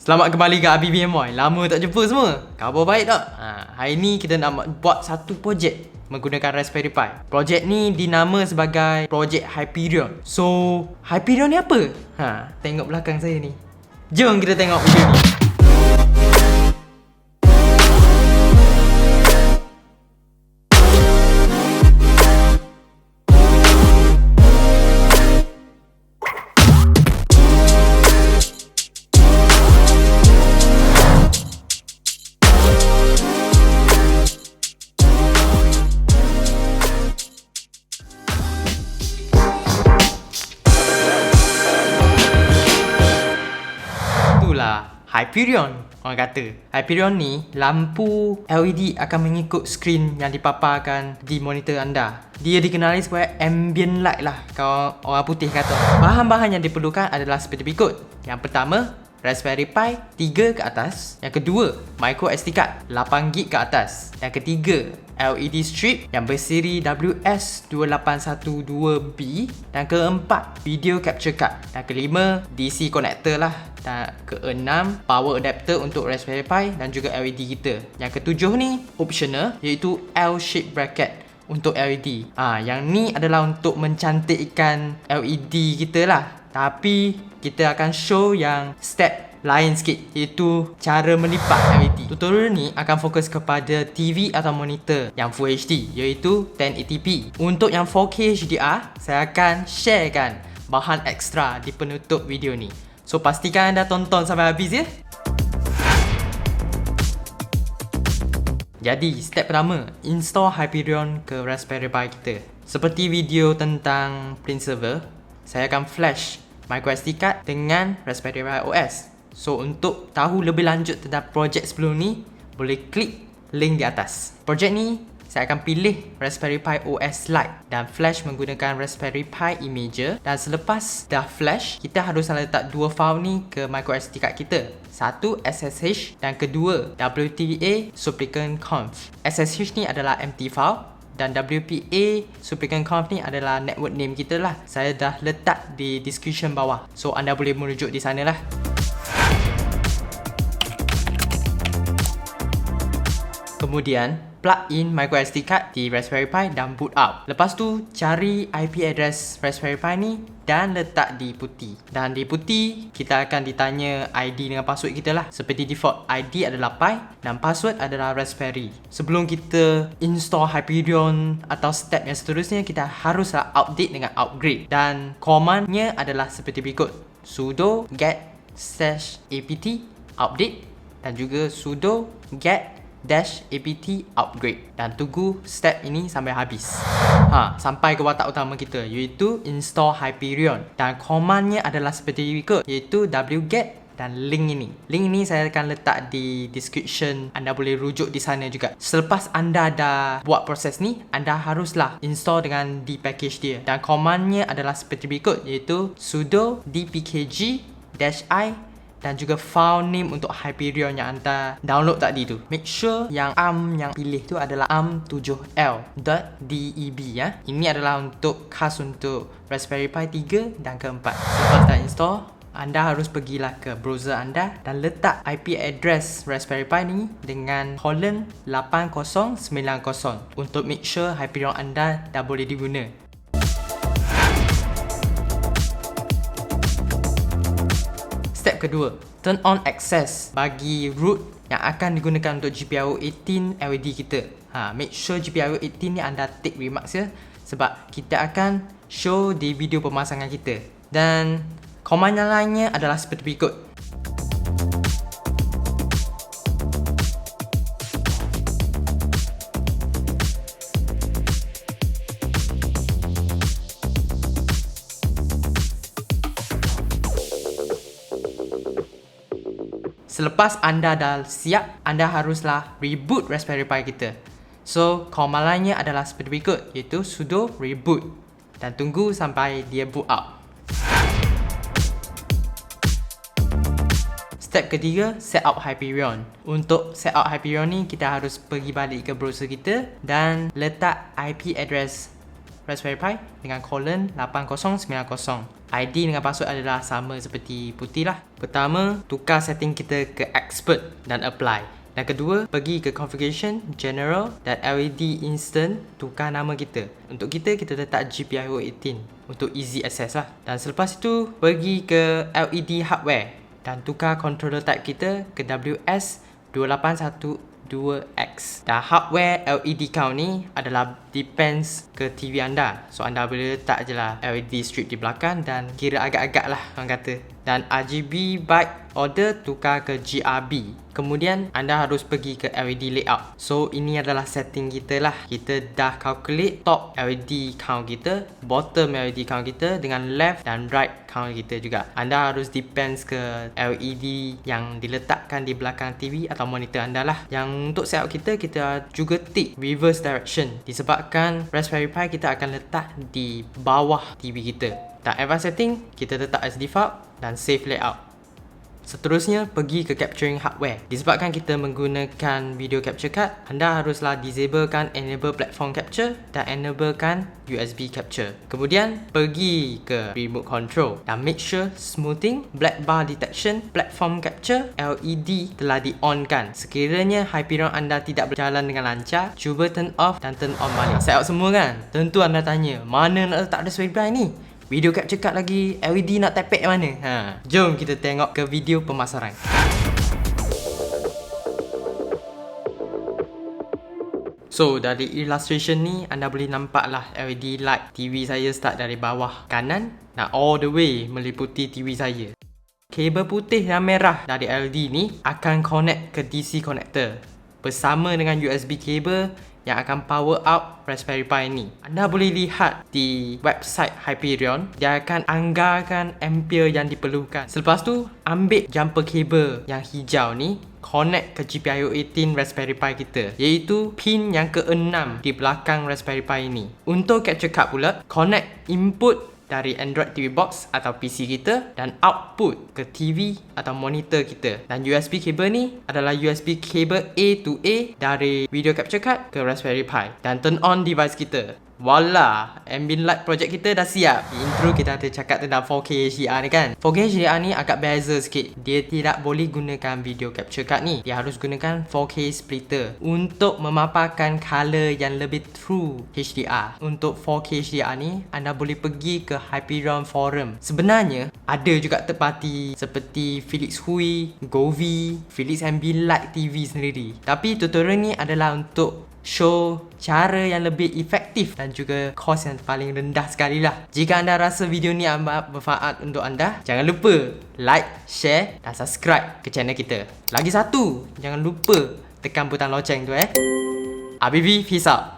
Selamat kembali ke Abi VMware. Lama tak jumpa semua. Khabar baik tak? Hari ni kita nak buat satu projek menggunakan Raspberry Pi. Projek ni dinama sebagai projek Hyperion. So, Hyperion ni apa? Tengok belakang saya ni. Jom kita tengok video ni. Hyperion, orang kata Hyperion ni, lampu LED akan mengikut skrin yang dipaparkan di monitor anda. Dia dikenali sebagai ambient light lah, kalau orang putih kata. Bahan-bahan yang diperlukan adalah seperti berikut. Yang pertama, Raspberry Pi 3 ke atas. Yang kedua, micro SD card 8GB ke atas. Yang ketiga, LED strip yang bersiri WS2812B. Dan keempat, video capture card. Dan kelima, DC connector lah. Dan keenam, power adapter untuk Raspberry Pi dan juga LED kita. Yang ketujuh ni optional, iaitu L-shape bracket untuk LED. Yang ni adalah untuk mencantikkan LED kita lah. Tapi kita akan show yang step lain sikit, iaitu cara melipat LED. Tutorial ni akan fokus kepada TV atau monitor yang Full HD, iaitu 1080p. Untuk yang 4K HDR, saya akan sharekan bahan ekstra di penutup video ni. So pastikan anda tonton sampai habis ya. Jadi step pertama, install Hyperion ke Raspberry Pi kita. Seperti video tentang print server, saya akan flash microSD card dengan Raspberry Pi OS. So untuk tahu lebih lanjut tentang projek sebelum ni, boleh klik link di atas. Projek ni saya akan pilih Raspberry Pi OS Lite dan flash menggunakan Raspberry Pi Imager. Dan selepas dah flash, kita harus letak dua file ni ke microSD card kita. Satu SSH dan kedua WTA supplicant conf. SSH ni adalah empty file dan WPA supplicant conf ni adalah network name kita lah. Saya dah letak di description bawah, so anda boleh merujuk di sana lah. Kemudian plug in microSD card di Raspberry Pi dan boot up. Lepas tu cari IP address Raspberry Pi ni dan letak di putih. Dan di putih kita akan ditanya ID dengan password kita lah. Seperti default, ID adalah Pi dan password adalah Raspberry. Sebelum kita install Hyperion atau step yang seterusnya, kita haruslah update dengan upgrade. Dan commandnya adalah seperti berikut: sudo get -apt update dan juga sudo get -apt upgrade. Dan tunggu step ini sampai habis. Sampai ke watak utama kita, iaitu install Hyperion. Dan commandnya adalah seperti berikut, iaitu wget dan link ini. Link ini saya akan letak di description. Anda boleh rujuk di sana juga. Selepas anda dah buat proses ni, anda haruslah install dengan di package dia. Dan commandnya adalah seperti berikut, iaitu sudo dpkg-i dan juga file name untuk Hyperion yang anda download tadi tu. Make sure yang ARM yang pilih tu adalah ARM7L.deb ya. Ini adalah khas untuk Raspberry Pi 3 dan ke-4. Lepas dah install, anda harus pergilah ke browser anda dan letak IP address Raspberry Pi ni dengan :8090 untuk make sure Hyperion anda dah boleh diguna. Step kedua, turn on access bagi root yang akan digunakan untuk GPIO 18 LED kita. Make sure GPIO 18 ni anda take remarks ya, sebab kita akan show di video pemasangan kita. Dan command yang lainnya adalah seperti berikut. Selepas anda dah siap, anda haruslah reboot Raspberry Pi kita. So, command lainnya adalah seperti berikut, iaitu sudo reboot. Dan tunggu sampai dia boot up. Step ketiga, set up Hyperion. Untuk set up Hyperion ni, kita harus pergi balik ke browser kita dan letak IP address Raspberry Pi dengan :8090. ID dengan password adalah sama seperti putih lah. Pertama, tukar setting kita ke expert dan apply. Dan kedua, pergi ke configuration, general dan LED instant, tukar nama kita. Untuk kita letak GPIO 18 untuk easy access lah. Dan selepas itu, pergi ke LED hardware dan tukar controller type kita ke WS2812X. Dan hardware LED count ni adalah depends ke TV anda. So anda boleh letak je lah LED strip di belakang dan kira agak-agak lah orang kata. Dan RGB byte order tukar ke GRB. Kemudian anda harus pergi ke LED layout. So ini adalah setting kita lah. Kita dah calculate top LED count kita, bottom LED count kita dengan left dan right count kita juga. Anda harus depends ke LED yang diletakkan di belakang TV atau monitor anda lah. Yang untuk setup kita juga tick reverse direction disebabkan Raspberry Pi kita akan letak di bawah TV kita. Dan advanced setting kita letak as default dan save layout. Seterusnya, pergi ke capturing hardware. Disebabkan kita menggunakan video capture card, anda haruslah disablekan enable platform capture dan enablekan USB capture. Kemudian, pergi ke remote control dan make sure smoothing, black bar detection, platform capture, LED telah di-on-kan. Sekiranya Hyperion anda tidak berjalan dengan lancar, cuba turn off dan turn on balik. Setup semua kan? Tentu anda tanya, mana nak letak Raspberry Pi ni? Video capture card lagi, LED nak tepek mana? Jom kita tengok ke video pemasaran. So dari illustration ni anda boleh nampak lah LED light TV saya start dari bawah kanan dan all the way meliputi TV saya. Kabel putih dan merah dari LED ni akan connect ke DC connector bersama dengan USB cable yang akan power up Raspberry Pi ni. Anda boleh lihat di website Hyperion, dia akan anggarkan ampere yang diperlukan. Selepas tu, ambil jumper cable yang hijau ni, connect ke GPIO 18 Raspberry Pi kita, iaitu pin yang ke-6 di belakang Raspberry Pi ni. Untuk capture card pula, connect input dari Android TV Box atau PC kita dan output ke TV atau monitor kita. Dan USB cable ni adalah USB cable A to A dari video capture card ke Raspberry Pi. Dan turn on device kita. Voila, ambient light project kita dah siap. Di intro kita ada cakap tentang 4K HDR ni kan. 4K HDR ni agak beza sikit. Dia tidak boleh gunakan video capture card ni. Dia harus gunakan 4K splitter untuk memaparkan color yang lebih true HDR. Untuk 4K HDR ni, anda boleh pergi ke Hyperion Forum. Sebenarnya, ada juga third party seperti Philips Hue, Govee, Philips Ambient Light TV sendiri. Tapi tutorial ni adalah untuk show cara yang lebih efektif dan juga kos yang paling rendah sekali lah. Jika anda rasa video ni amat bermanfaat untuk anda, jangan lupa like, share dan subscribe ke channel kita. Lagi satu, jangan lupa tekan butang loceng tu ABV, peace out.